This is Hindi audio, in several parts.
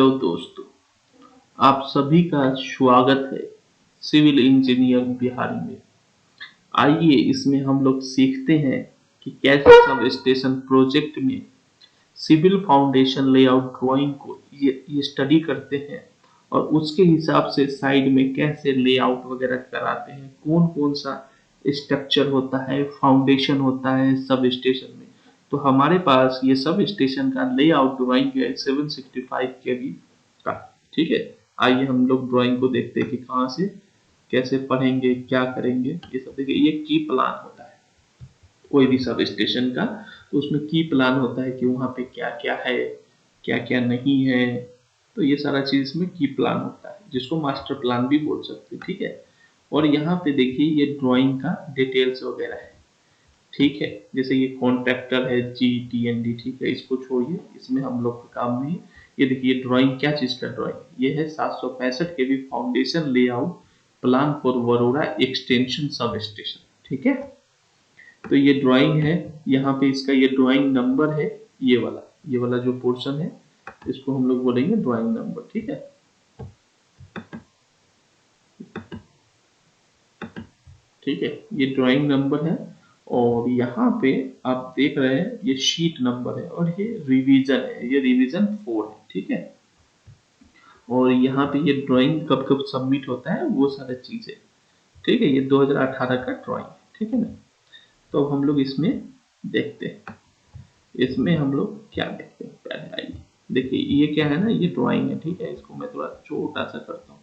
हेलो दोस्तों, आप सभी का स्वागत है सिविल इंजीनियर बिहार में। आइए इसमें हम लोग सीखते हैं कि कैसे सब स्टेशन प्रोजेक्ट में सिविल फाउंडेशन लेआउट ड्राइंग को ये स्टडी करते हैं और उसके हिसाब से साइड में कैसे लेआउट वगैरह कराते हैं, कौन कौन सा स्ट्रक्चर होता है, फाउंडेशन होता है सब स्टेशन में। तो हमारे पास ये सब स्टेशन का लेआउट ड्राइंग है 765 केवी का। ठीक है, आइए हम लोग ड्राइंग को देखते हैं कि कहाँ से कैसे पढ़ेंगे, क्या करेंगे। ये सब देखिए, ये की प्लान होता है कोई भी सब स्टेशन का। तो उसमें की प्लान होता है कि वहाँ पे क्या क्या है, क्या क्या नहीं है। तो ये सारा चीज इसमें की प्लान होता है, जिसको मास्टर प्लान भी बोल सकते हैं। ठीक है, और यहाँ पे देखिए ये ड्राइंग का डिटेल्स वगैरह है। ठीक है, जैसे ये कॉन्ट्रैक्टर है GTND। ठीक है, इसको छोड़िए, इसमें हम लोग का काम नहीं है। ये देखिए ड्राइंग क्या चीज का ड्राइंग, ये है 765 KV foundation layout plan for Warora extension sub station. ठीक है, तो ये ड्राइंग है, यहाँ पे इसका ये ड्राइंग नंबर है। ये वाला जो पोर्शन है इसको हम लोग बोलेंगे ड्राइंग नंबर। ठीक है, ठीक है, ये ड्राइंग नंबर है। और यहाँ पे आप देख रहे हैं ये शीट नंबर है और ये रिवीजन है, ये रिवीजन 4 है। ठीक है, और यहाँ पे ये ड्राइंग कब कब सबमिट होता है वो सारा चीजें। ठीक है, ये 2018 का ड्राइंग है। ठीक है ना, तो हम लोग इसमें देखते हैं, इसमें हम लोग क्या देखते हैं। पहले आइए देखिए, ये क्या है ना, ये ड्राइंग है। ठीक है, इसको मैं थोड़ा छोटा सा करता हूँ।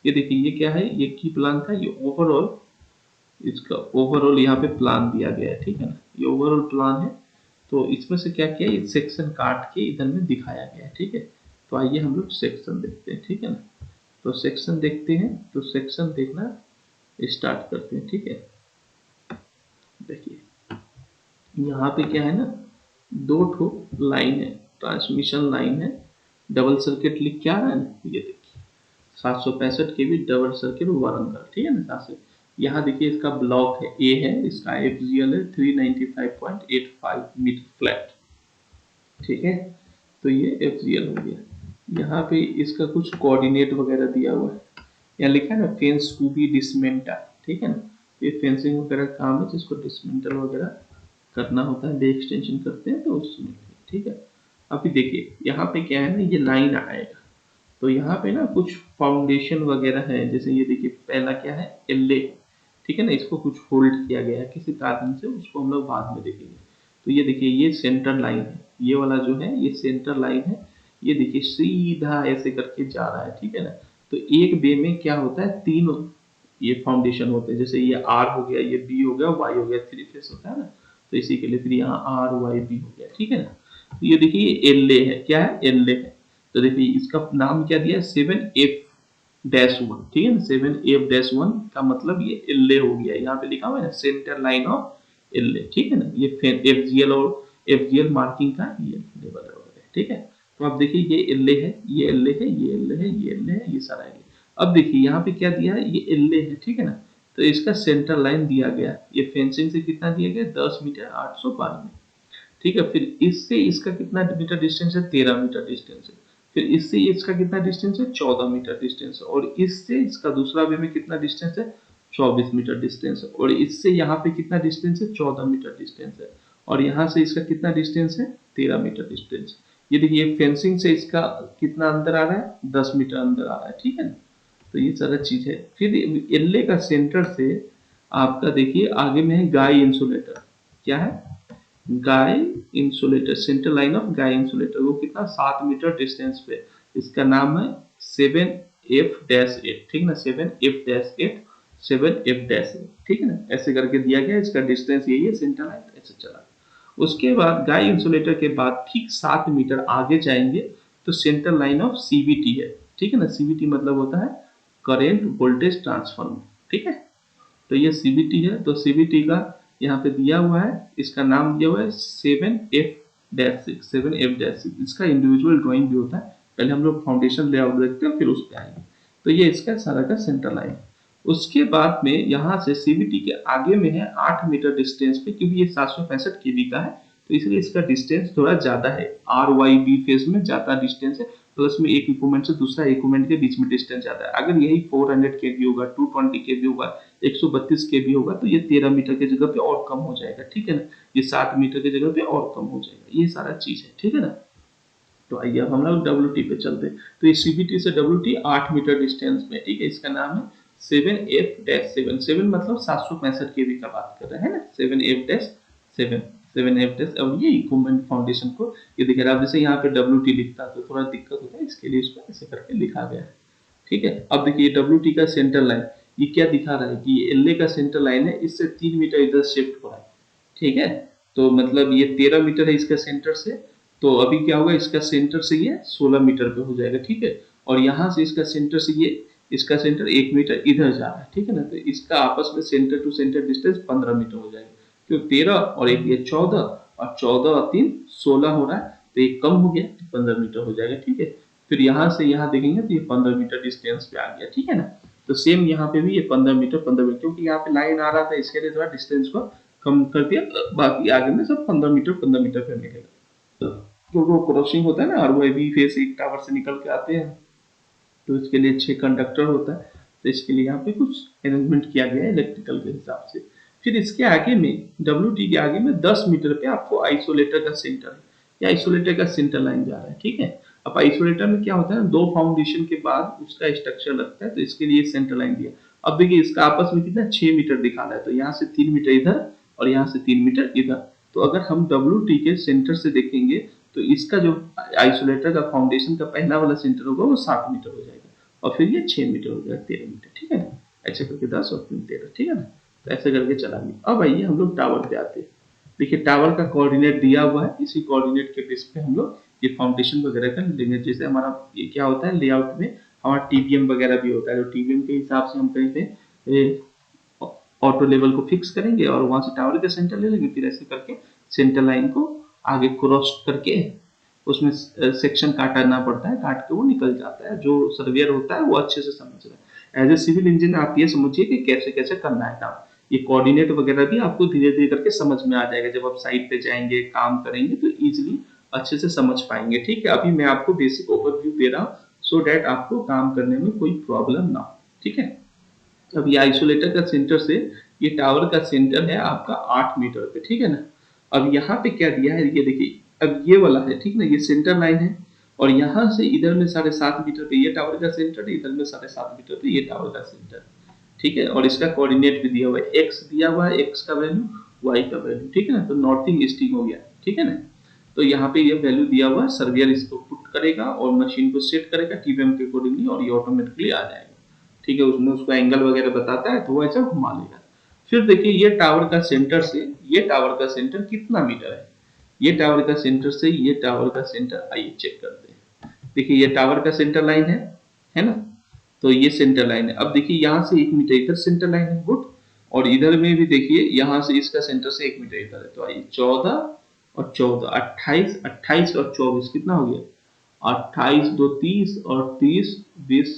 ये देखिए ये क्या है, ये की प्लान था, ये ओवरऑल, इसका ओवरऑल यहाँ पे प्लान दिया गया है। ठीक है ना, ये ओवरऑल प्लान है। तो इसमें से क्या किया, ये सेक्शन काट के इधर में दिखाया गया है। ठीक है, तो आइए हम लोग सेक्शन देखते हैं। ठीक है ना, तो सेक्शन देखते हैं, तो सेक्शन देखना स्टार्ट करते हैं। ठीक है, देखिए यहाँ पे क्या है ना, दो ठो लाइन है, ट्रांसमिशन लाइन है। डबल सर्किट लिख के आ रहा है ना, ये देखिए 765 केवी डबल सर्किट वारंगल। ठीक है ना, 700। यहाँ देखिए इसका ब्लॉक है, ए है, इसका FGL है 395.85 मीटर फ्लैट। ठीक है, तो ये FGL हो गया। यहाँ पे इसका कुछ कोऑर्डिनेट वगैरह दिया हुआ है, यहाँ लिखा है ना फेंस टू बी डिसमेंटल। ठीक है ना, ये फेंसिंग वगैरह काम है जिसको डिसमेंटल वगैरह करना होता है, डे एक्सटेंशन करते हैं तो उसमें। ठीक है, अभी देखिए यहाँ पे क्या है ना, ये लाइन आएगा, तो यहाँ पे ना कुछ फाउंडेशन वगैरह है। जैसे ये देखिए पहला क्या है, LA। ठीक है ना, इसको कुछ होल्ड किया गया है किसी कारण से, उसको हम लोग बाद में देखेंगे। तो ये देखिए ये सेंटर लाइन है, ये वाला जो है ये सेंटर लाइन है। ये देखिए सीधा ऐसे करके जा रहा है। ठीक है ना, तो एक बे में क्या होता है, तीन ये फाउंडेशन होते हैं। जैसे ये R हो गया, ये B हो गया, Y हो गया, 3 फेस होता है ना, तो इसी के लिए फिर यहाँ RYB हो गया। ठीक है ना, तो ये देखिए LA है, क्या है, LA है। तो देखिए इसका नाम क्या दिया है, 7F-1। ठीक है ना, 7F-1 का मतलब ये LA हो गया, यहाँ पे लिखा हुआ है ना सेंटर लाइन ऑफ LA। ठीक है ना, ये FGL और FGL मार्किंग का ये लेवल है। ठीक है, तो आप देखिए ये LA है, ये LA है, ये LA है, ये LA है, ये सारा LA। अब देखिए यहाँ पे क्या दिया है, ये LA है। ठीक है ना, तो इसका सेंटर लाइन दिया गया, ये फेंसिंग से कितना दिया गया, 10 मीटर 892। ठीक है, फिर इससे इसका कितना मीटर डिस्टेंस है, 13 मीटर डिस्टेंस है। फिर इससे इसका कितना डिस्टेंस है, 14 मीटर डिस्टेंस है। और इससे इसका दूसरा वे में कितना डिस्टेंस है, 24 मीटर डिस्टेंस है। और इससे यहाँ पे कितना डिस्टेंस है, 14 मीटर डिस्टेंस है। और यहाँ से इसका कितना डिस्टेंस है, 13 मीटर डिस्टेंस। ये देखिए फेंसिंग से इसका कितना अंदर आ रहा है, 10 मीटर अंदर आ रहा है। ठीक है ना, तो ये सारा चीज है। फिर LA का सेंटर से आपका देखिए आगे में है गाय इंसुलेटर। क्या है, guy insulator, centre line of guy insulator, वो कितना 7 मीटर डिस्टेंस पे। इसका नाम है 7F-8। ठीक है ना, 7F-8, 7F-8। ठीक है ना, ऐसे करके दिया गया, इसका डिस्टेंस यही है, सेंटर लाइन ऐसे चला। उसके बाद गाय इंसुलेटर के बाद ठीक 7 मीटर आगे जाएंगे तो सेंटर लाइन ऑफ CVT है। ठीक है ना, CVT मतलब होता है करेंट वोल्टेज ट्रांसफार्मर। ठीक है, तो ये CVT है, तो CVT का यहाँ पे दिया हुआ है, इसका नाम दिया हुआ है 7F-6, 7F-6। इसका इंडिविजुअल ड्राइंग भी होता है, पहले हम लोग फाउंडेशन लेआउट देखते हैं फिर उस पर आएंगे। तो ये इसका सारा का सेंटर लाइन। उसके बाद में यहाँ से CVT के आगे में है 8 मीटर डिस्टेंस पे, क्योंकि ये 765 केवी का है तो इसलिए इसका डिस्टेंस थोड़ा ज्यादा है, RYB फेज में ज्यादा डिस्टेंस है। प्लस में एक इक्विपमेंट से दूसरा इक्विपमेंट के बीच में डिस्टेंस ज्यादा है। अगर यही 400 kb होगा, 220 kb होगा, 132 kb होगा, तो ये 13 मीटर की जगह पे और कम हो जाएगा, ठीक है ना। ये 7 मीटर की जगह पे और कम हो जाएगा, ये सारा चीज है, ठीक है ना। तो आइए अब हम लोग डब्ल्यू टी पे चलते हैं। तो ये सीबीटी से डब्ल्यू टी 8 मीटर डिस्टेंस में, ठीक है। इसका नाम है 7F-7। 7 मतलब 765 केवी का बात कर रहे हैं ना, 7F-7, 7F- और ये इक्विपमेंट फाउंडेशन को ये दिख रहा है। अब जैसे यहाँ पे डब्ल्यू टी लिखता तो थोड़ा दिक्कत होता है, इसके लिए इसको ऐसे करके लिखा गया है, ठीक है। अब देखिए डब्ल्यू टी का सेंटर लाइन ये क्या दिखा रहा है कि एल ए का सेंटर लाइन है, इससे 3 मीटर इधर शिफ्ट हो रहा है, ठीक है। तो मतलब ये 13 मीटर है इसका सेंटर से, तो अभी क्या होगा, इसका सेंटर से ये 16 मीटर पे हो जाएगा, ठीक है। और यहाँ से इसका सेंटर से ये, इसका सेंटर 1 मीटर इधर जा रहा है, ठीक है ना। तो इसका आपस में centre to centre distance 15 metre हो जाएगा, क्यों 13 और एक ये 14, और 14 और 3 16 हो रहा है, तो ये कम हो गया, 15 मीटर हो जाएगा, ठीक है। फिर यहाँ से यहाँ देखेंगे तो ये 15 मीटर डिस्टेंस पे आ गया, ठीक है ना। तो सेम यहाँ पे भी ये 15 मीटर 15 मीटर, क्योंकि यहाँ पे लाइन आ रहा था इसके लिए थोड़ा डिस्टेंस को कम कर दिया, बाकी आगे में सब 15 मीटर पे मिलेगा। तो वो क्रॉसिंग होता है ना, और वो भी फेस एक टावर से निकल के आते हैं, तो इसके लिए 6 कंडक्टर होता है। तो इसके लिए यहाँ पे कुछ अरेंजमेंट किया गया है इलेक्ट्रिकल के हिसाब से। फिर इसके आगे में डब्ल्यू टी के आगे में 10 मीटर पे आपको आइसोलेटर का सेंटर है, या आइसोलेटर का सेंटर लाइन जा रहा है, ठीक है। अब आइसोलेटर में क्या होता है, दो फाउंडेशन के बाद उसका स्ट्रक्चर लगता है, तो इसके लिए सेंटर लाइन दिया। अब देखिए इसका आपस में कितना 6 मीटर दिखा रहा है, तो यहाँ से 3 मीटर इधर और यहाँ से 3 मीटर इधर। तो अगर हम डब्ल्यू टी के सेंटर से देखेंगे तो इसका जो आइसोलेटर का फाउंडेशन का पहला वाला सेंटर होगा वो 7 मीटर हो जाएगा, और फिर ये 6 मीटर हो जाएगा, 13 मीटर, ठीक है ना। ऐसे करके 10 और 3 13, ठीक है ना। तो ऐसे करके चलाएंगे। अब आइए हम लोग टावर पे आते हैं। देखिए टावर का कोऑर्डिनेट दिया हुआ है, इसी कोऑर्डिनेट के बेस पे हम लोग ये फाउंडेशन वगैरह कर लेंगे। जैसे हमारा ये क्या होता है, लेआउट में हमारा टीबीएम वगैरह भी होता है, तो टीबीएम के हिसाब से हम कहीं पे ऑटो लेवल को फिक्स करेंगे और वहां से टावर का सेंटर ले लेंगे, फिर ऐसे करके सेंटर लाइन को आगे क्रॉस करके उसमें सेक्शन काटना पड़ता है, काट के वो निकल जाता है। जो सर्वेयर होता है वो अच्छे से समझ रहा है। एज ए सिविल इंजीनियर आप ये समझिए कि कैसे कैसे करना है काम। ये कोऑर्डिनेट वगैरह भी आपको धीरे धीरे करके समझ में आ जाएगा, जब आप साइट पे जाएंगे काम करेंगे तो इजिली अच्छे से समझ पाएंगे, ठीक है। अभी मैं आपको बेसिक ओवरव्यू दे रहा हूँ, सो डैट आपको काम करने में कोई प्रॉब्लम ना हो, ठीक है। अब ये आइसोलेटर का सेंटर से ये टावर का सेंटर है आपका 8 मीटर पे, ठीक है ना। अब यहाँ पे क्या दिया है, ये देखिए, अब ये वाला है, ठीक ना, ये सेंटर लाइन है, और यहाँ से इधर में 7.5 मीटर पे ये टावर का सेंटर है, इधर में 7.5 मीटर पे ये टावर का सेंटर, ठीक है। और इसका कोऑर्डिनेट भी दिया हुआ है, एक्स दिया हुआ है, एक्स का वैल्यू, वाई का वैल्यू, ठीक है ना। तो नॉर्थिंग ईस्टिंग हो गया, ठीक है ना। तो यहाँ पे ये वैल्यू दिया हुआ है, सर्वेयर इसको पुट करेगा और मशीन को सेट करेगा टीपीएम के अकॉर्डिंगली, और ये ऑटोमेटिकली आ जाएगा, ठीक है। उसमें उसको एंगल वगैरह बताता है, तो वो ऐसा घुमा लेगा। फिर देखिए ये टावर का सेंटर से ये टावर का सेंटर कितना मीटर है, ये टावर का सेंटर से ये टावर का सेंटर, आइए चेक करते हैं। देखिए ये टावर का सेंटर लाइन है ना। तो ये सेंटर लाइन है। अब देखिए यहाँ से 1 मीटर इधर सेंटर लाइन है, गुड। और इधर में भी देखिए यहाँ से इसका सेंटर से 1 मीटर इधर है, तो आइए 14 और 14 28, 28 और 24 कितना हो गया, 28 2 30 और 30 20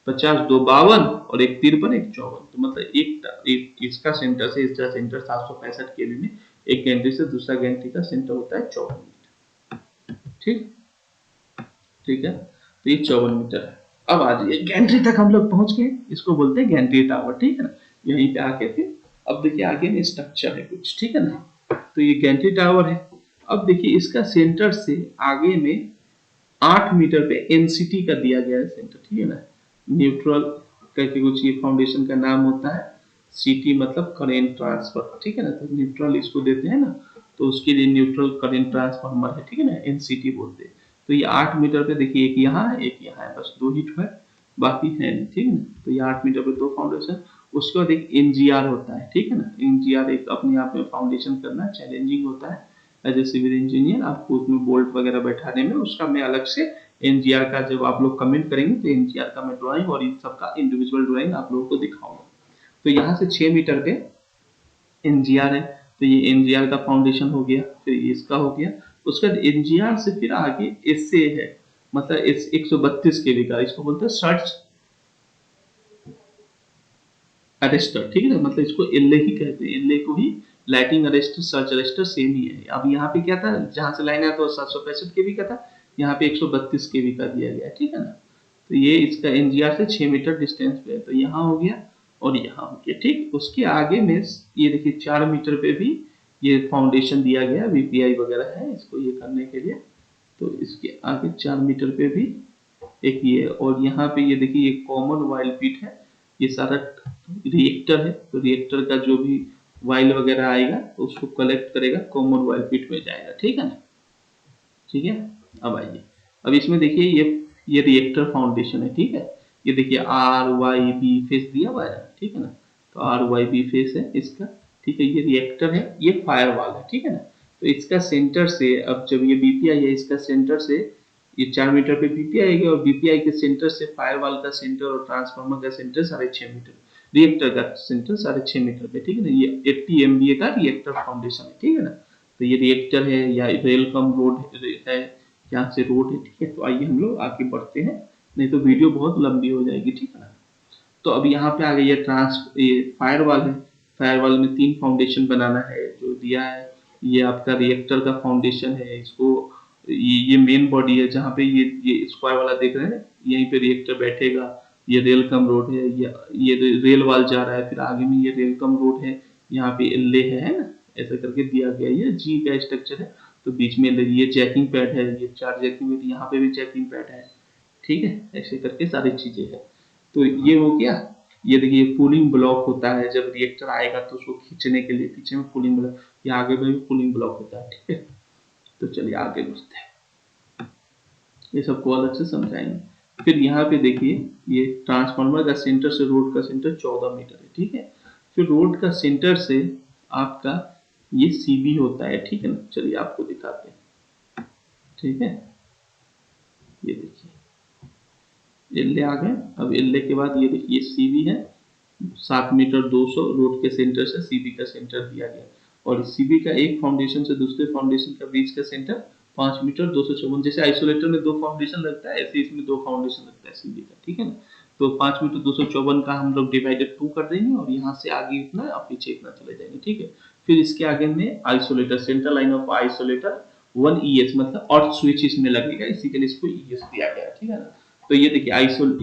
50 2 52 और एक 53 एक 54। तो मतलब एक इसका सेंटर से इसका सेंटर 765 केवी में, एक गैंट्री से दूसरा गैंट्री का सेंटर होता है 54 मीटर, ठीक, ठीक है। तो ये 54 मीटर है। अब आ जाइए गैंट्री तक हम लोग पहुंच गए, इसको बोलते हैं गैंट्री टावर, ठीक है ना। यहीं पे आके फिर अब देखिए आगे में स्ट्रक्चर है कुछ, ठीक है ना। तो ये गैंट्री टावर है। अब देखिए इसका सेंटर से आगे में 8 मीटर पे एनसीटी का दिया गया है सेंटर, ठीक है ना। न्यूट्रल करके कुछ ये फाउंडेशन का नाम होता है, सीटी मतलब करेंट ट्रांसफर, ठीक है ना। तो न्यूट्रल इसको देते हैं ना, तो उसके लिए न्यूट्रल करेंट ट्रांसफार्मर है, ठीक है ना, एनसीटी बोलते हैं। तो ये 8 मीटर पे देखिए, एक यहाँ है एक यहाँ है, बस 2 ही है, बाकी है नहीं, ठीक है ना। तो ये 8 मीटर पे 2 फाउंडेशन। उसके बाद एक एनजीआर होता है, ठीक है ना। एनजीआर एक अपने आप में फाउंडेशन करना चैलेंजिंग होता है एज ए सिविल इंजीनियर, आपको उसमें बोल्ट वगैरह बैठाने में, उसका मैं अलग से एनजीआर का जब आप लोग कमेंट करेंगे तो एनजीआर का मैं ड्राइंग और इन सबका इंडिविजुअल ड्राइंग आप लोगों को दिखाऊंगा। तो यहाँ से 6 मीटर पे एनजीआर है, तो ये एनजीआर का फाउंडेशन हो गया, फिर इसका हो गया। उसके बाद एनजीआर से फिर आगे एसए है, मतलब 132 केवी का, इसको बोलते हैं सर्च अरेस्टर, ठीक है ना। मतलब इसको एलए ही कहते हैं, एलए को ही lighting arrester surge arrester same ही है। अब यहाँ पे क्या था, जहां से लाइन आया तो 765 केवी का था, यहाँ पे 132 kV का दिया गया है, ठीक है ना। तो ये इसका एनजीआर से 6 मीटर डिस्टेंस पे है, तो यहाँ हो गया और यहाँ हो गया, ठीक। उसके आगे में ये देखिए 4 मीटर पे भी ये फाउंडेशन दिया गया, वीपीआई वगैरह है इसको ये करने के लिए। तो इसके आगे 4 मीटर पे भी एक ये, और यहाँ पे ये देखिए ये कॉमन वाइल पिट है, ये सारा रिएक्टर है। तो रिएक्टर का जो भी वाइल वगैरह आएगा तो उसको कलेक्ट करेगा, कॉमन वाइल पिट में जाएगा, ठीक है ना। ठीक है, अब आइए, अब इसमें देखिए ये रिएक्टर फाउंडेशन है, ठीक है। ये देखिए आर वाई बी फेस दिया हुआ है, ठीक है ना। तो आर वाई बी फेस है इसका, ठीक है। ये रिएक्टर है, ये फायर वाल है, ठीक है ना। तो इसका सेंटर से, अब जब ये बीपीआई है, इसका सेंटर से ये 4 मीटर पे बीपीआई आएगी, और बीपीआई के सेंटर से फायर वाल का सेंटर और ट्रांसफार्मर का सेंटर 6.5 मीटर, रिएक्टर का सेंटर 6.5 मीटर पे, ठीक है ना। ये 80 MVA का रिएक्टर फाउंडेशन है, ठीक है ना। तो ये रिएक्टर है या रेल कम रोड है, यहाँ से रोड है, ठीक है। तो आइए हम लोग आगे बढ़ते हैं, नहीं तो वीडियो बहुत लंबी हो जाएगी, ठीक है ना। तो अब यहाँ पे आ गई ये फायर वाल है। फायर वाल में 3 फाउंडेशन बनाना है जो दिया है। ये आपका रिएक्टर का फाउंडेशन है, इसको ये मेन बॉडी है जहाँ पे ये स्क्वायर वाला देख रहे हैं, यहीं पे रिएक्टर बैठेगा। ये रेल कम रोड है, ये रेल वाल जा रहा है, फिर आगे में ये रेल कम रोड है, यहाँ पे एलए है ना, ऐसा करके दिया गया। ये जी का स्ट्रक्चर है, तो बीच में ये चेकिंग पैड है, ये 4 चेकिंग पैड, यहाँ पे भी चेकिंग पैड है, ठीक है। ऐसे करके सारी चीजें है। तो ये हो गया। ये देखिए कूलिंग ब्लॉक होता है, जब रिएक्टर आएगा तो उसको खींचने के लिए पीछे में कूलिंग ब्लॉक, ये आगे में भी कूलिंग ब्लॉक होता है, ठीक है। तो चलिए आगे बढ़ते हैं, ये सबको अलग से समझाएंगे। फिर यहाँ पे देखिए ये ट्रांसफार्मर का सेंटर से रोड का सेंटर 14 मीटर है, ठीक है। फिर रोड का सेंटर से आपका ये सीबी होता है, ठीक है ना। चलिए आपको दिखाते हैं, ठीक है। ये देखिए एल आ गए। अब एल के बाद ये देखिए सीबी है, 7 मीटर 200 रोड के सेंटर से सीबी का सेंटर दिया गया, और सीबी का एक फाउंडेशन से दूसरे फाउंडेशन का बीच का सेंटर 5 मीटर 254। जैसे आइसोलेटर में 2 फाउंडेशन लगता है, ऐसे इसमें 2 फाउंडेशन लगता है सीबी का, ठीक है ना। तो 5 मीटर 254 का हम लोग डिवाइडेड 2 कर देंगे, और यहाँ से आगे इतना और पीछे इतना चले जाएंगे, ठीक है। फिर इसके आगे में isolator, central line of isolator 1 ES, मतलब अर्थ स्विच इसमें लगेगा, इसी के लिए इसको ES दिया गया, ठीक है ना। तो ये देखिए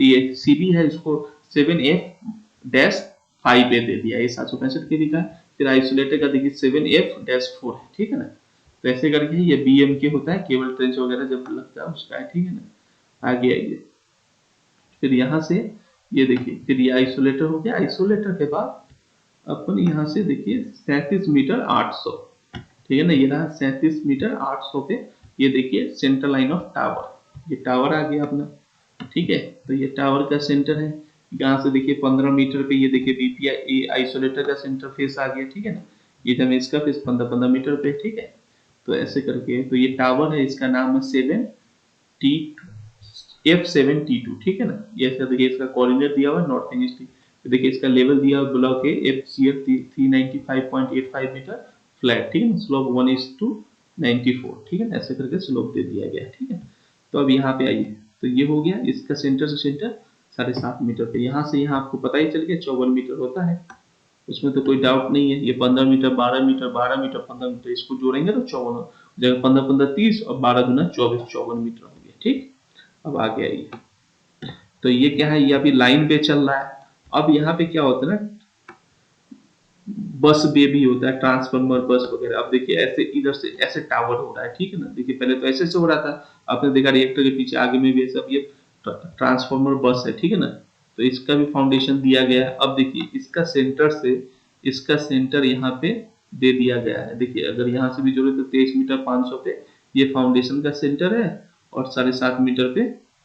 ये सीबी है, इसको 7F-5 दे दिया, ये 765 kV का। फिर आइसोलेटर का देखिए 7F-4 है, ठीक है ना। तो ऐसे करके ये BMK होता है, केबल ट्रेंच वगैरह जब लगता है उसका है, ठीक है ना। आगे आइए, फिर यहाँ से ये देखिए, फिर ये आइसोलेटर हो गया। आइसोलेटर के बाद अपन यहाँ से देखिए 37 मीटर 800, ठीक है ना। ये रहा 37 मीटर 800 पे, ये देखिए सेंट्रल लाइन ऑफ टावर, ये टावर आ गया अपना, ठीक है। तो ये टावर का सेंटर है, यहाँ से देखिए 15 मीटर पे ये देखिए बीपीआई आइसोलेटर का सेंटर फेस आ गया, ठीक है ना। ये जब इसका फेस 15 मीटर पे, ठीक है। तो ऐसे करके, तो ये टावर है, इसका नाम है 7F7T2, ठीक है ना। ये ऐसा देखिए इसका कोऑर्डिनेट दिया हुआ है नॉर्थ ईस्ट, तो देखिए इसका लेवल दिया हुआ ब्लॉक है FCF 395.85 मीटर फ्लैट, ठीक है ना। स्लोप 1:94, ठीक है ना। ऐसे करके स्लोप दे दिया गया, ठीक है। तो अब यहाँ पे आइए, तो ये हो गया इसका सेंटर से सेंटर 7.5 मीटर पे, यहाँ से यहाँ आपको पता ही चल गया 54 मीटर होता है, उसमें तो कोई डाउट नहीं है। ये 15 मीटर 12 मीटर 12 मीटर 15 मीटर, इसको जोड़ेंगे तो 54, जगह 15 15 30 और 12 दूना 24, 54 मीटर हो गया, ठीक। अब आगे आइए, तो ये क्या है, ये अभी लाइन पे चल रहा है। अब यहाँ पे क्या होता है ना, बस बे भी होता है, ट्रांसफार्मर बस वगैरह। अब देखिए ऐसे इधर से ऐसे टावर हो रहा है, ठीक है ना। देखिए पहले तो ऐसे से हो रहा था, आपने देखा रिएक्टर के पीछे आगे में भी सब ये ट्रांसफार्मर बस है, ठीक है ना। तो इसका भी फाउंडेशन दिया गया है। अब देखिए इसका सेंटर से इसका सेंटर यहाँ पे दे दिया गया है। देखिए अगर यहाँ से भी जोड़े तो 23 मीटर 500 पे ये फाउंडेशन का सेंटर है, और 7.5 मीटर पे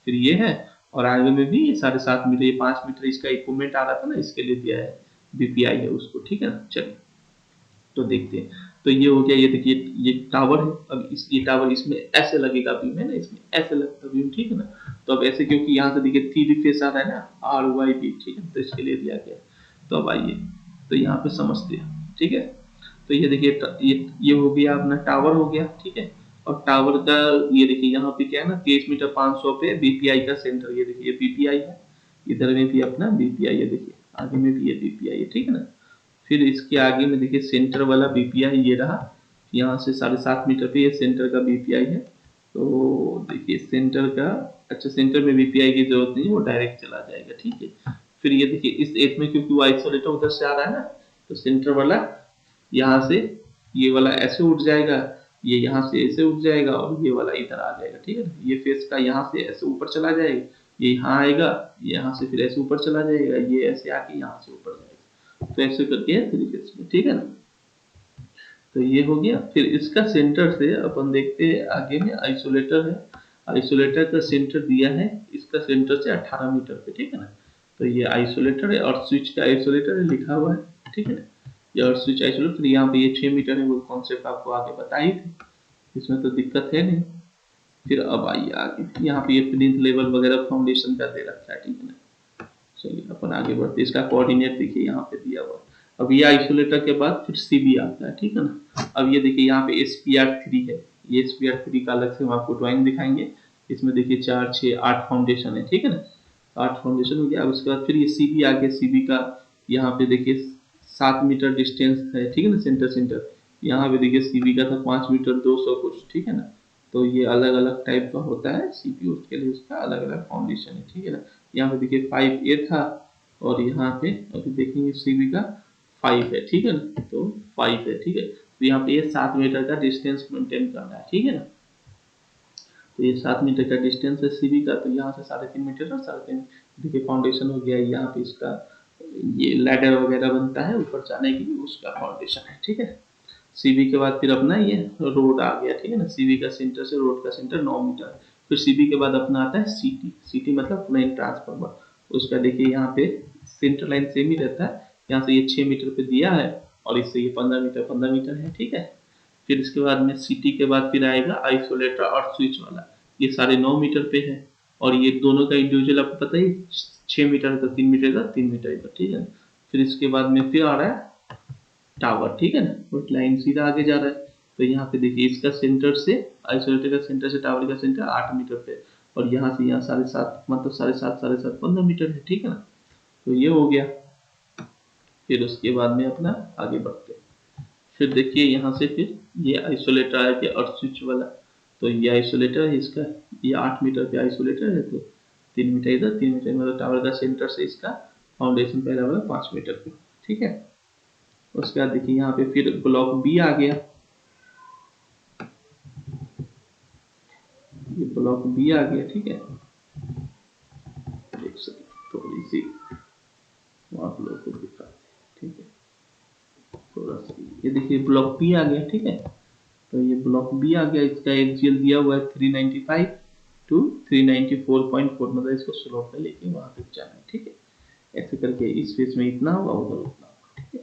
फिर ये है, और आगे में भी 7.5 मीटर, ये 5 मीटर इसका इक्विपमेंट आ रहा था ना, इसके लिए दिया है, बीपीआई है उसको, ठीक है ना। चलिए तो देखते हैं, तो ये हो गया। ये देखिए ये टावर है, अब ये टावर इसमें ऐसे लगेगा बीम, है ना, इसमें ऐसे लगता बीम, ठीक है ना। तो अब ऐसे, क्योंकि यहाँ से देखिए 3 फेस आ रहा है ना, RYB, ठीक है, तो इसके लिए दिया गया। तो अब आइए, तो यहाँ पे समझते हैं, ठीक है। तो ये देखिए ये हो गया अपना टावर हो गया, ठीक है। और टावर का ये देखिए यहाँ पे क्या है ना, 23 मीटर 500 पे बीपीआई का सेंटर, ये देखिए बीपीआई है, इधर में भी अपना बीपीआई है, देखिए आगे में भी ये बीपीआई है, ठीक है ना। फिर इसके आगे में देखिए सेंटर वाला बीपीआई ये रहा, यहाँ से 7.5 मीटर पे ये सेंटर का बीपीआई है, तो देखिए सेंटर का, अच्छा सेंटर में वीपीआई की जरूरत नहीं है, वो डायरेक्ट चला जाएगा, ठीक है। फिर ये देखिए इस एज में क्योंकि वो आइसोलेटर उधर से आ रहा है ना, तो सेंटर वाला यहाँ से, ये वाला ऐसे उठ जाएगा, ये यहाँ से ऐसे उठ जाएगा और ये वाला इधर आ जाएगा, ठीक है ना। ये फेस का यहाँ से ऐसे ऊपर चला जाएगा, ये यहाँ आएगा, यहाँ से फिर ऐसे ऊपर चला जाएगा, ये ऐसे आके यहाँ से ऊपर जाएगा, तो ऐसे करके है थ्री फेस में, ठीक है ना। तो ये हो गया। फिर इसका सेंटर से अपन देखते हैं आगे में आइसोलेटर है, आइसोलेटर का सेंटर दिया है इसका सेंटर से 18 मीटर पे, ठीक है ना। तो ये आइसोलेटर है और स्विच का आइसोलेटर है लिखा हुआ है, ठीक है ना। ये और स्विच आइसोलेटर, यहाँ पे ये 6 मीटर है, वो कॉन्सेप्ट आपको आगे बताई थी, इसमें तो दिक्कत है नहीं। फिर अब आइए आगे, यहाँ पे ये प्लिंथ लेवल वगैरह फाउंडेशन का दे रखा है, ठीक है ना। चलिए अपन आगे बढ़ते, इसका कोऑर्डिनेट देखिए यहाँ पे दिया हुआ है। अब ये आइसोलेटर के बाद फिर सीबी आता है, ठीक है ना। अब ये देखिए यहाँ पे SPR3 है, ये SPR3 का अलग से हम आपको ड्राइंग दिखाएंगे। इसमें देखिए 4 6 8 फाउंडेशन है, ठीक है ना। 8 फाउंडेशन हो गया। अब उसके बाद फिर ये सीबी आ गया, सीबी का यहाँ पे देखिए 7 मीटर डिस्टेंस है, ठीक है ना, सेंटर सेंटर। यहाँ पे देखिए सीबी का था 5 मीटर 200 कुछ, ठीक है ना। तो ये अलग अलग टाइप का होता है सीपी, उसके लिए उसका अलग अलग फाउंडेशन है, ठीक है ना। यहाँ पे देखिए 5A था और यहाँ पे अभी देखेंगे सीबी का 5 है, ठीक है ना। तो 5 है, ठीक है। तो यहाँ पे ये 7 मीटर का डिस्टेंस मेंटेन करना है, ठीक है ना। तो ये 7 मीटर का डिस्टेंस है सीबी का, तो यहाँ से 3.5 मीटर और 3.5 देखिए फाउंडेशन हो गया। यहाँ पे इसका ये लैडर वगैरह बनता है ऊपर जाने के लिए, उसका फाउंडेशन है, ठीक है। सीबी के बाद फिर अपना ये रोड आ गया, ठीक है ना। सीबी का सेंटर से रोड का सेंटर 9 मीटर। फिर सीबी के बाद अपना आता है सीटी, सीटी मतलब मेन ट्रांसफार्मर। उसका देखिए यहाँ पे सेंटर लाइन सेम ही रहता है, यहाँ से ये 6 मीटर पे दिया है और इससे ये 15 मीटर है, ठीक है। फिर इसके बाद में सीटी के बाद फिर आएगा आइसोलेटर और स्विच वाला, ये साढ़े 9 मीटर पे है और ये दोनों का इंडिविजुअल आपको पता ही 6 मीटर का, 3 मीटर का, 3 मीटर का, ठीक है। फिर इसके बाद में फिर आ रहा है टावर, ठीक है ना। वो लाइन सीधा आगे जा रहा है। तो यहाँ पे देखिए इसका सेंटर से, आइसोलेटर का सेंटर से टावर का सेंटर 8 मीटर पे और यहाँ से यहाँ 7.5 मतलब 7.5 15 मीटर है, ठीक है ना। तो ये हो गया। फिर उसके बाद में अपना आगे बढ़ते हैं। फिर देखिए यहाँ से फिर ये आइसोलेटर आ गया और स्विच वाला। तो ये आइसोलेटर है इसका, ये 8 मीटर पे आइसोलेटर है, तो 3 मीटर इधर 3 मीटर मतलब टावर का सेंटर से इसका फाउंडेशन पहला वाला 5 मीटर पे, ठीक है। उसके बाद देखिए यहाँ पे फिर ब्लॉक बी आ गया, ये ब्लॉक बी आ गया, ठीक है। एक सेकंड थोड़ी सी आप लोगों को दिखा, ठीक है, थोड़ा सा ये देखिए ब्लॉक बी आ गया, ठीक है। तो ये ब्लॉक बी आ गया, इसका एक्सियल दिया हुआ है 395 टू 394.4, मतलब इसको स्लोप पे लेके वहां तक जाना है, ठीक है। ऐसे करके इस फेस में इतना होगा, उधर उतना होगा, ठीक है।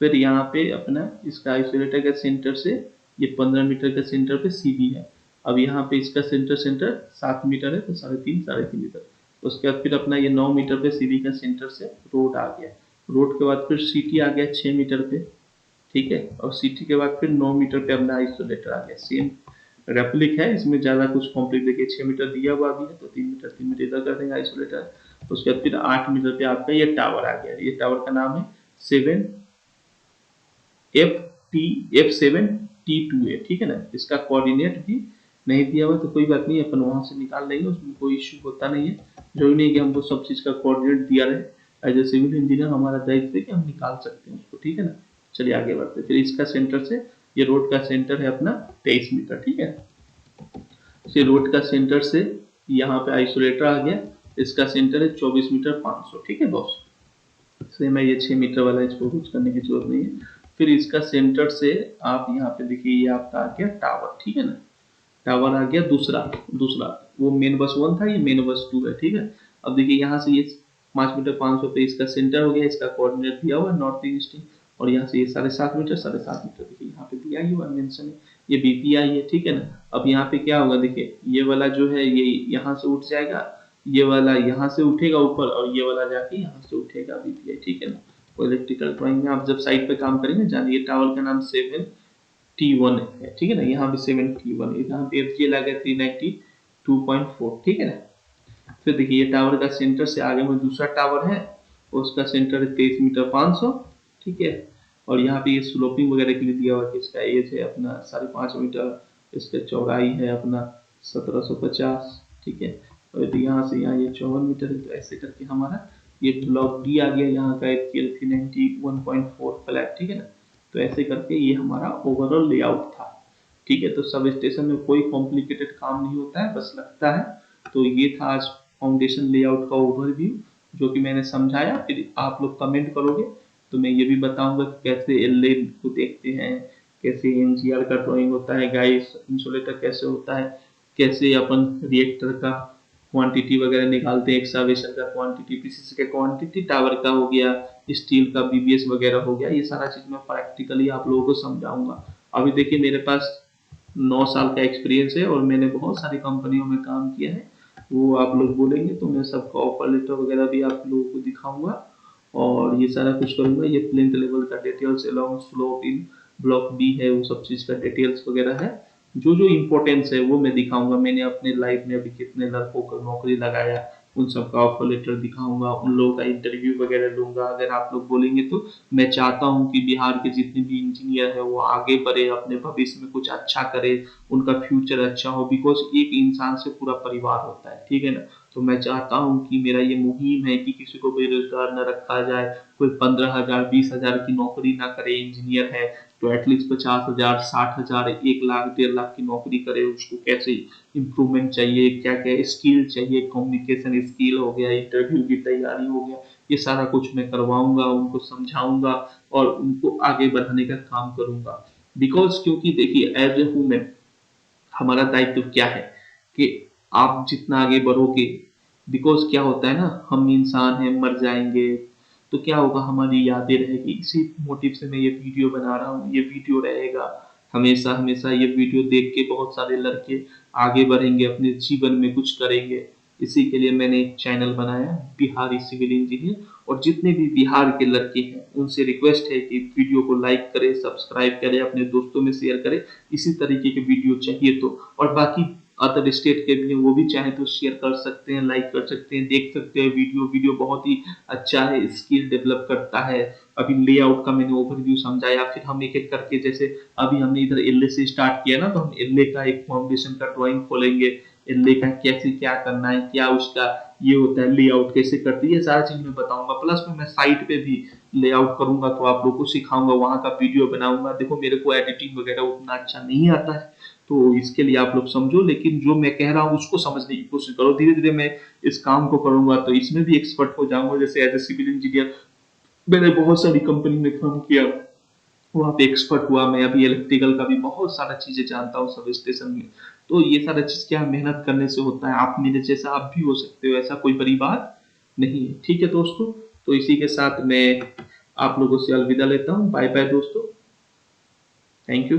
फिर यहाँ पे अपना इसका आइसोलेटर का सेंटर से ये 15 मीटर का सेंटर पे सीबी है। अब यहाँ पे इसका सेंटर सेंटर 7 मीटर है, तो 3.5 मीटर। उसके बाद फिर अपना ये 9 मीटर पे सीबी का सेंटर से रोड आ गया। रोड के बाद फिर सीटी आ गया 6 मीटर पे, ठीक है। और सीटी के बाद फिर 9 मीटर पे अपना आइसोलेटर आ गया। सेम रेप्लिक है, इसमें ज्यादा कुछ कॉम्प्लीट देखिए 6 मीटर दिया हुआ भी है, तो 3 मीटर इधर कर देंगे आइसोलेटर। उसके बाद फिर 8 मीटर पे आपका ये टावर आ गया। ये टावर का नाम है 7F7T2A, ठीक है ना। इसका कोऑर्डिनेट भी नहीं दिया हुआ, तो कोई बात नहीं, अपन वहां से निकाल लेंगे, उसमें कोई इश्यू होता नहीं है। जरूरी नहीं कि हमको सब चीज का कोऑर्डिनेट दिया रहे। एज ए सिविल इंजीनियर हमारा दायित्व है कि हम निकाल सकते हैं उसको, ठीक है ना। चलिए आगे बढ़ते हैं। फिर इसका सेंटर से ये रोड का सेंटर है अपना 23 मीटर, ठीक है। फिर रोड का सेंटर से यहाँ पे आइसोलेटर आ गया, इसका सेंटर है 24 मीटर 500, ठीक है बॉस। सेम है, ये 6 मीटर वाला, इसको कुछ करने की जरूरत नहीं है। फिर इसका सेंटर से आप यहाँ पे देखिए ये आपका आ गया टावर, ठीक है ना। टावर आ गया दूसरा, दूसरा वो मेन बस 1 था, ये मेन बस 2 है, ठीक है। अब देखिए यहाँ से ये 5 मीटर 500 पे इसका सेंटर हो गया, इसका कोऑर्डिनेट दिया हुआ है नॉर्थ ईस्ट, और यहाँ से ये 7.5 मीटर 7.5 मीटर देखिए यहाँ पे दिया हुआ मेंशन है, ये बीपीआई है, ठीक है ना। अब यहाँ पे क्या होगा देखिए, ये वाला जो है ये यहाँ से उठ जाएगा, ये वाला यहाँ से उठेगा ऊपर और ये वाला जाके यहाँ से उठेगा बीपीआई, ठीक है ना। वो इलेक्ट्रिकल ड्राइंग में आप जब साइट पे काम करेंगे जानिए। टावर का नाम 7T1 है, ठीक है ना। यहाँ पे 7T1 है, यहाँ पे एफजीएल आ गया 392.4, ठीक है ना। फिर देखिए ये टावर का सेंटर से आगे में दूसरा टावर है, उसका सेंटर है 23 मीटर 500, ठीक है। और यहाँ पे ये स्लोपिंग वगैरह के लिए दिया हुआ है कि इसका एज है अपना 5.5 मीटर, इसका चौड़ाई है अपना 1750, ठीक है। और यहाँ से यहाँ ये 54 मीटर है, तो ऐसे करके हमारा ये ब्लॉक डी आ गया, यहाँ का एचसीएल 91.4 फ्लैट, ठीक है ना। तो ऐसे करके ये हमारा ओवरऑल लेआउट था, ठीक है। तो सब स्टेशन में कोई कॉम्प्लिकेटेड काम नहीं होता है, बस लगता है। तो ये था आज फाउंडेशन लेआउट का ओवरव्यू, जो कि मैंने समझाया। फिर आप लोग कमेंट करोगे तो मैं ये भी बताऊंगा कि कैसे एलए को देखते हैं, कैसे एनजीआर का ड्राइंग होता है, गाइस इंसुलेटर कैसे होता है, कैसे अपन रिएक्टर का क्वांटिटी वगैरह निकालते हैं, एक्सावेशन का क्वांटिटी, पीसीसी का क्वांटिटी, टावर का हो गया, स्टील का बीबीएस वगैरह हो गया। ये सारा चीज मैं प्रैक्टिकली आप लोगों को समझाऊंगा। अभी देखिए मेरे पास 9 साल का एक्सपीरियंस है और मैंने बहुत सारी कंपनियों में काम किया है। वो आप लोग बोलेंगे तो मैं सबका ऑफर लेटर वगैरह भी आप लोगों को दिखाऊंगा और ये सारा कुछ करूंगा। ये प्लिंथ लेवल का डिटेल्स अलोंग स्लोप इन ब्लॉक बी है, वो सब चीज का डिटेल्स वगैरह है। जो जो इम्पोर्टेंस है वो मैं दिखाऊंगा। मैंने अपने लाइफ में अभी कितने लड़कों को नौकरी लगाया, उन सबका ऑफर लेटर दिखाऊंगा, उन लोगों का इंटरव्यू वगैरह लूंगा। अगर आप लोग बोलेंगे तो मैं चाहता हूं कि बिहार के जितने भी इंजीनियर है वो आगे बढ़े, अपने भविष्य में कुछ अच्छा करे, उनका फ्यूचर अच्छा हो। बिकॉज एक इंसान से पूरा परिवार होता है, ठीक है ना। तो मैं चाहता हूं कि मेरा ये मुहिम है कि किसी को बेरोजगार न रखा जाए, कोई 15,000 20,000 की नौकरी ना करे। इंजीनियर है तो एटलीस्ट 50,000 60,000 1 लाख 1.5 लाख की नौकरी करे। उसको कैसे इम्प्रूवमेंट चाहिए, क्या क्या स्किल चाहिए, कम्युनिकेशन स्किल हो गया, इंटरव्यू की तैयारी हो गया, ये सारा कुछ मैं करवाऊंगा, उनको समझाऊंगा और उनको आगे बढ़ाने का काम करूंगा। बिकॉज क्योंकि देखिए एज ए ह्यूमन हमारा दायित्व क्या है कि आप जितना आगे बढ़ोगे, बिकॉज क्या होता है ना, हम इंसान हैं, मर जाएंगे तो क्या होगा, हमारी यादें रहेगी। इसी मोटिव से मैं ये वीडियो बना रहा हूँ। ये वीडियो रहेगा हमेशा हमेशा। ये वीडियो देख के बहुत सारे लड़के आगे बढ़ेंगे, अपने जीवन में कुछ करेंगे। इसी के लिए मैंने एक चैनल बनाया, बिहारी सिविल इंजीनियर। और जितने भी बिहार के लड़के हैं उनसे रिक्वेस्ट है कि वीडियो को लाइक करें, सब्सक्राइब करें, अपने दोस्तों में शेयर करें। इसी तरीके के वीडियो चाहिए तो। और बाकी अदर स्टेट के भी वो भी चाहे तो शेयर कर सकते हैं, लाइक कर सकते हैं, देख सकते हैं वीडियो। वीडियो बहुत ही अच्छा है, स्किल डेवलप करता है। अभी लेआउट का मैंने ओवरव्यू समझाया, फिर हम एक एक करके, जैसे अभी हमने इधर एलए से स्टार्ट किया ना, तो हम एलए का एक फाउंडेशन का ड्राइंग खोलेंगे। एलए का कैसे क्या करना है, क्या उसका ये होता है, लेआउट कैसे करती है, ये सारा चीज मैं बताऊंगा। प्लस में मैं साइट पे भी लेआउट करूंगा तो आप लोग को सिखाऊंगा, वहां का वीडियो बनाऊंगा। देखो मेरे को एडिटिंग वगैरह उतना अच्छा नहीं आता है, तो इसके लिए आप लोग समझो, लेकिन जो मैं कह रहा हूँ उसको समझने की कोशिश करो। धीरे धीरे मैं इस काम को करूंगा तो इसमें भी एक्सपर्ट हो जाऊंगा। जैसे एज ए सिविल इंजीनियर मैंने बहुत सारी कंपनी में काम किया, वहाँ पे एक्सपर्ट हुआ। मैं अभी इलेक्ट्रिकल का भी बहुत सारा चीजें जानता हूँ सब स्टेशन में। तो ये सारा चीज क्या मेहनत करने से होता है। आप मेरे जैसा आप भी हो सकते हो, ऐसा कोई बड़ी बात नहीं है, ठीक है दोस्तों। तो इसी के साथ मैं आप लोगों से अलविदा लेता हूँ। बाय बाय दोस्तों, थैंक यू।